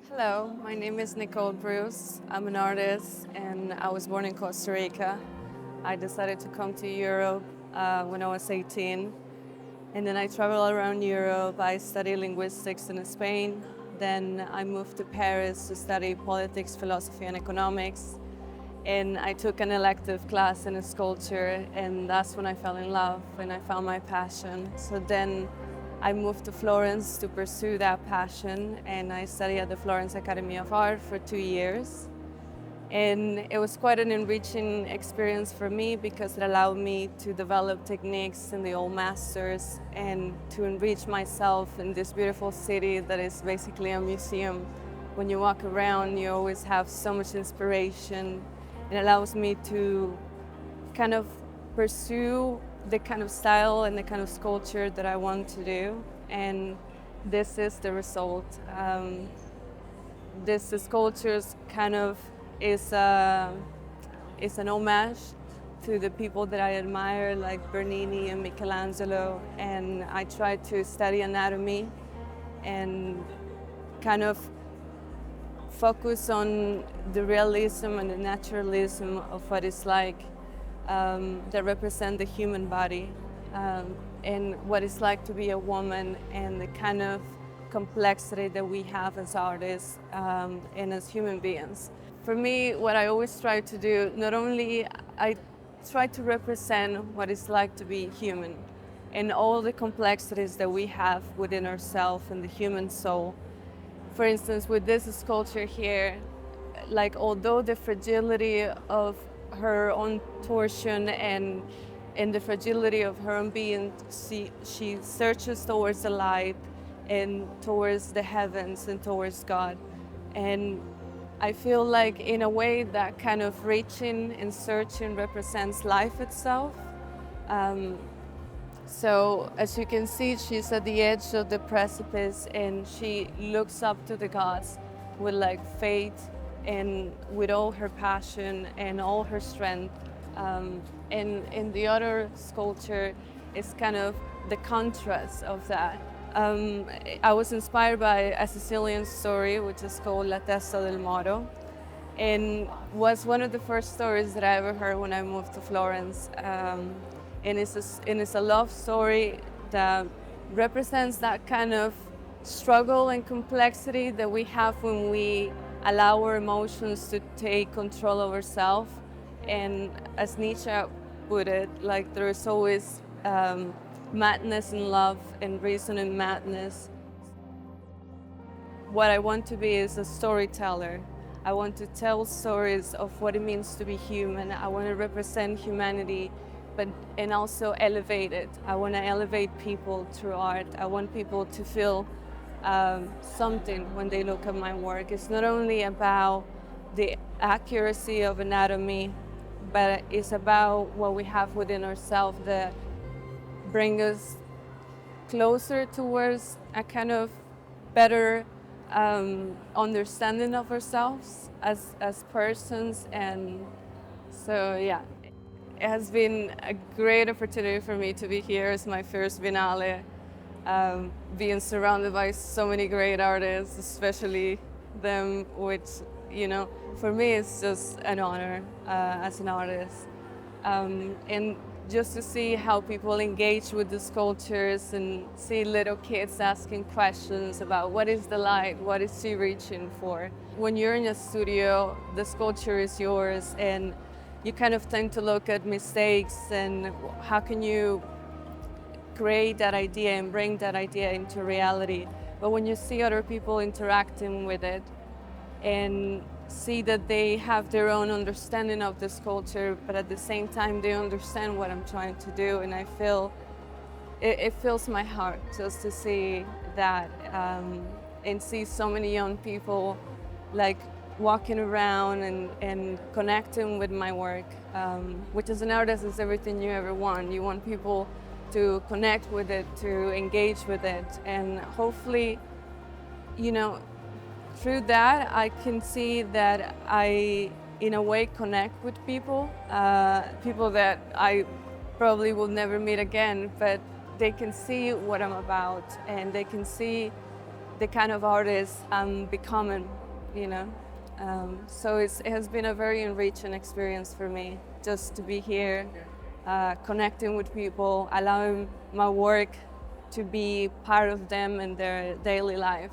Hello, my name is Nicole. I'm an artist and I was born in Costa Rica. I decided to come to Europe when I was 18, and then I traveled around Europe. I studied linguistics in Spain. Then I moved to Paris to study politics, philosophy, and economics. And I took an elective class in sculpture, and that's when I fell in love and I found my passion. So then I moved to Florence to pursue that passion, and I studied at the Florence Academy of Art for 2 years. And it was quite an enriching experience for me because it allowed me to develop techniques in the old masters and to enrich myself in this beautiful city that is basically a museum. When you walk around, you always have so much inspiration. It allows me to kind of pursue the kind of style and the kind of sculpture that I want to do. And this is the result. This sculptures kind of is is an homage to the people that I admire, like Bernini and Michelangelo. And I try to study anatomy and kind of focus on the realism and the naturalism of what it's like that represent the human body and what it's like to be a woman and the kind of complexity that we have as artists and as human beings. For me, what I always try to do, not only I try to represent what it's like to be human and all the complexities that we have within ourselves and the human soul. For instance, with this sculpture here, like although the fragility of her own torsion and the fragility of her own being, she searches towards the light and towards the heavens and towards God. And I feel like in a way that kind of reaching and searching represents life itself. So as you can see, she's at the edge of the precipice and she looks up to the gods with like faith and with all her passion and all her strength. And in the other sculpture is kind of the contrast of that. I was inspired by a Sicilian story which is called La Testa del Moro, and was one of the first stories that I ever heard when I moved to Florence. And it's a love story that represents that kind of struggle and complexity that we have when we allow our emotions to take control of ourselves. And as Nietzsche put it, like there is always madness in love and reason in madness. What I want to be is a storyteller. I want to tell stories of what it means to be human. I want to represent humanity, and also elevate it. I want to elevate people through art. I want people to feel something when they look at my work. It's not only about the accuracy of anatomy, but it's about what we have within ourselves that bring us closer towards a kind of better understanding of ourselves as persons. And so, yeah, it has been a great opportunity for me to be here. It's my first Biennale, being surrounded by so many great artists, especially them, which, for me it's just an honor as an artist. And just to see how people engage with the sculptures and see little kids asking questions about what is the light, what is she reaching for. When you're in a studio, the sculpture is yours and you kind of tend to look at mistakes and how can you create that idea and bring that idea into reality. But when you see other people interacting with it and see that they have their own understanding of the sculpture, but at the same time they understand what I'm trying to do, and I feel it fills my heart just to see that and see so many young people like walking around and connecting with my work, which as an artist is everything you ever want. You want people to connect with it, to engage with it, and hopefully, through that I can see that I, in a way, connect with people, people that I probably will never meet again, but they can see what I'm about and they can see the kind of artist I'm becoming, you know. So it has been a very enriching experience for me just to be here, connecting with people, allowing my work to be part of them and their daily life.